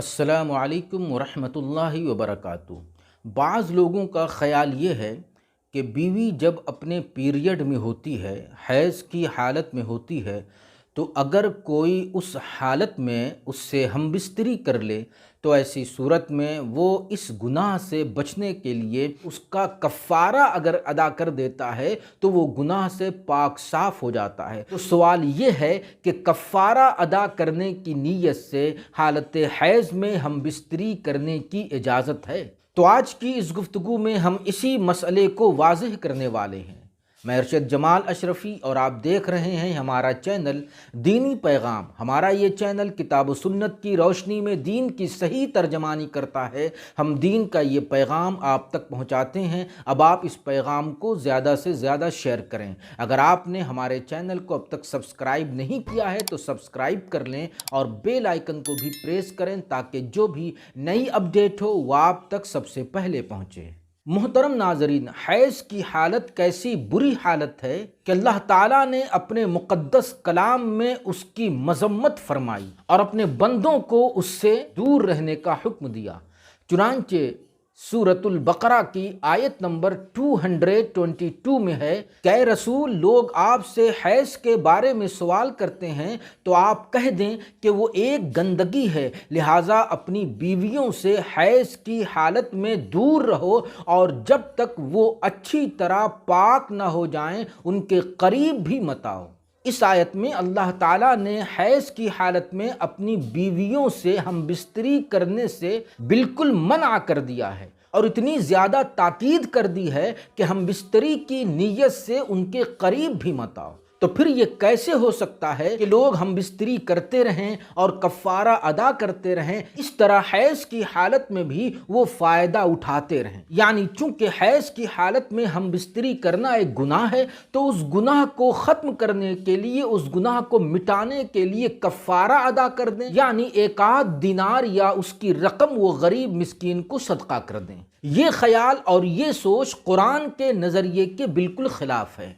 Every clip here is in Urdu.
السلام علیکم ورحمۃ اللہ وبرکاتہ۔ بعض لوگوں کا خیال یہ ہے کہ بیوی جب اپنے پیریڈ میں ہوتی ہے، حیض کی حالت میں ہوتی ہے، تو اگر کوئی اس حالت میں اس سے ہم بستری کر لے تو ایسی صورت میں وہ اس گناہ سے بچنے کے لیے اس کا کفارہ اگر ادا کر دیتا ہے تو وہ گناہ سے پاک صاف ہو جاتا ہے۔ تو سوال یہ ہے کہ کفارہ ادا کرنے کی نیت سے حالت حیض میں ہم بستری کرنے کی اجازت ہے؟ تو آج کی اس گفتگو میں ہم اسی مسئلے کو واضح کرنے والے ہیں۔ میں ارشد جمال اشرفی اور آپ دیکھ رہے ہیں ہمارا چینل دینی پیغام۔ ہمارا یہ چینل کتاب و سنت کی روشنی میں دین کی صحیح ترجمانی کرتا ہے۔ ہم دین کا یہ پیغام آپ تک پہنچاتے ہیں۔ اب آپ اس پیغام کو زیادہ سے زیادہ شیئر کریں۔ اگر آپ نے ہمارے چینل کو اب تک سبسکرائب نہیں کیا ہے تو سبسکرائب کر لیں اور بیل آئیکن کو بھی پریس کریں تاکہ جو بھی نئی اپڈیٹ ہو وہ آپ تک سب سے پہلے پہنچے۔ محترم ناظرین، حیض کی حالت کیسی بری حالت ہے کہ اللہ تعالیٰ نے اپنے مقدس کلام میں اس کی مذمت فرمائی اور اپنے بندوں کو اس سے دور رہنے کا حکم دیا۔ چنانچہ سورۃ البقرہ کی آیت نمبر 222 میں ہے کہ اے رسول، لوگ آپ سے حیض کے بارے میں سوال کرتے ہیں تو آپ کہہ دیں کہ وہ ایک گندگی ہے، لہٰذا اپنی بیویوں سے حیض کی حالت میں دور رہو اور جب تک وہ اچھی طرح پاک نہ ہو جائیں ان کے قریب بھی مت آؤ۔ اس آیت میں اللہ تعالیٰ نے حیض کی حالت میں اپنی بیویوں سے ہم بستری کرنے سے بالکل منع کر دیا ہے اور اتنی زیادہ تاکید کر دی ہے کہ ہم بستری کی نیت سے ان کے قریب بھی مت آؤ۔ تو پھر یہ کیسے ہو سکتا ہے کہ لوگ ہم بستری کرتے رہیں اور کفارہ ادا کرتے رہیں، اس طرح حیض کی حالت میں بھی وہ فائدہ اٹھاتے رہیں؟ یعنی چونکہ حیض کی حالت میں ہم بستری کرنا ایک گناہ ہے تو اس گناہ کو ختم کرنے کے لیے، اس گناہ کو مٹانے کے لیے کفارہ ادا کر دیں، یعنی 1 دینار یا اس کی رقم وہ غریب مسکین کو صدقہ کر دیں۔ یہ خیال اور یہ سوچ قرآن کے نظریے کے بالکل خلاف ہے۔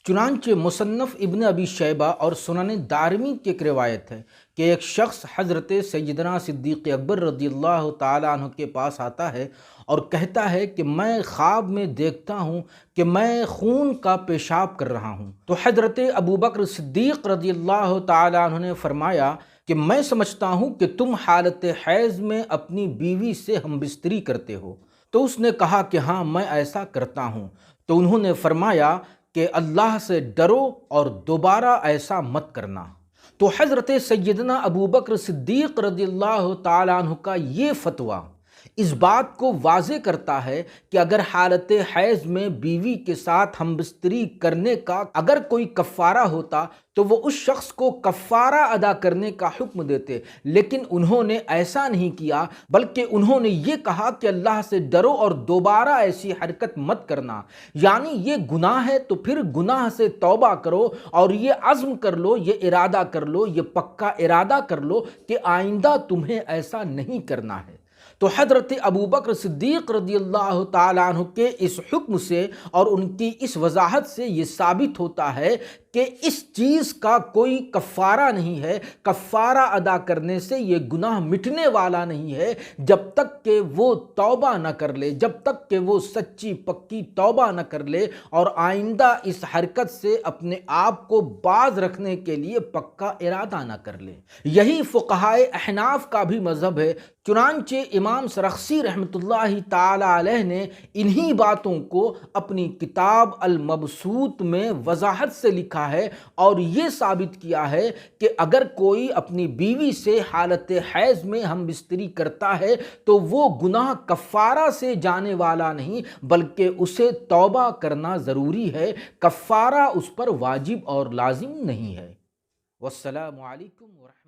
چنانچہ مصنف ابن ابی شیبہ اور سنن دارمی کی ایک روایت ہے کہ ایک شخص حضرت سیدنا صدیق اکبر رضی اللہ تعالیٰ عنہ کے پاس آتا ہے اور کہتا ہے کہ میں خواب میں دیکھتا ہوں کہ میں خون کا پیشاب کر رہا ہوں۔ تو حضرت ابوبکر صدیق رضی اللہ تعالیٰ عنہ نے فرمایا کہ میں سمجھتا ہوں کہ تم حالت حیض میں اپنی بیوی سے ہم بستری کرتے ہو۔ تو اس نے کہا کہ ہاں، میں ایسا کرتا ہوں۔ تو انہوں نے فرمایا کہ اللہ سے ڈرو اور دوبارہ ایسا مت کرنا۔ تو حضرت سیدنا ابوبکر صدیق رضی اللہ تعالیٰ عنہ کا یہ فتویٰ اس بات کو واضح کرتا ہے کہ اگر حالت حیض میں بیوی کے ساتھ ہم بستری کرنے کا اگر کوئی کفارہ ہوتا تو وہ اس شخص کو کفارہ ادا کرنے کا حکم دیتے، لیکن انہوں نے ایسا نہیں کیا، بلکہ انہوں نے یہ کہا کہ اللہ سے ڈرو اور دوبارہ ایسی حرکت مت کرنا۔ یعنی یہ گناہ ہے تو پھر گناہ سے توبہ کرو اور یہ عزم کر لو، یہ ارادہ کر لو، یہ پکا ارادہ کر لو کہ آئندہ تمہیں ایسا نہیں کرنا ہے۔ تو حضرت ابوبکر صدیق رضی اللہ تعالیٰ عنہ کے اس حکم سے اور ان کی اس وضاحت سے یہ ثابت ہوتا ہے کہ اس چیز کا کوئی کفارہ نہیں ہے، کفارہ ادا کرنے سے یہ گناہ مٹنے والا نہیں ہے جب تک کہ وہ توبہ نہ کر لے، جب تک کہ وہ سچی پکی توبہ نہ کر لے اور آئندہ اس حرکت سے اپنے آپ کو باز رکھنے کے لیے پکا ارادہ نہ کر لے۔ یہی فقہائے احناف کا بھی مذہب ہے۔ چنانچہ امام سرخسی رحمۃ اللہ تعالی علیہ نے انہی باتوں کو اپنی کتاب المبسوط میں وضاحت سے لکھا ہے اور یہ ثابت کیا ہے کہ اگر کوئی اپنی بیوی سے حالت حیض میں ہم بستری کرتا ہے تو وہ گناہ کفارہ سے جانے والا نہیں، بلکہ اسے توبہ کرنا ضروری ہے، کفارہ اس پر واجب اور لازم نہیں ہے۔ والسلام علیکم ورحمۃ اللہ۔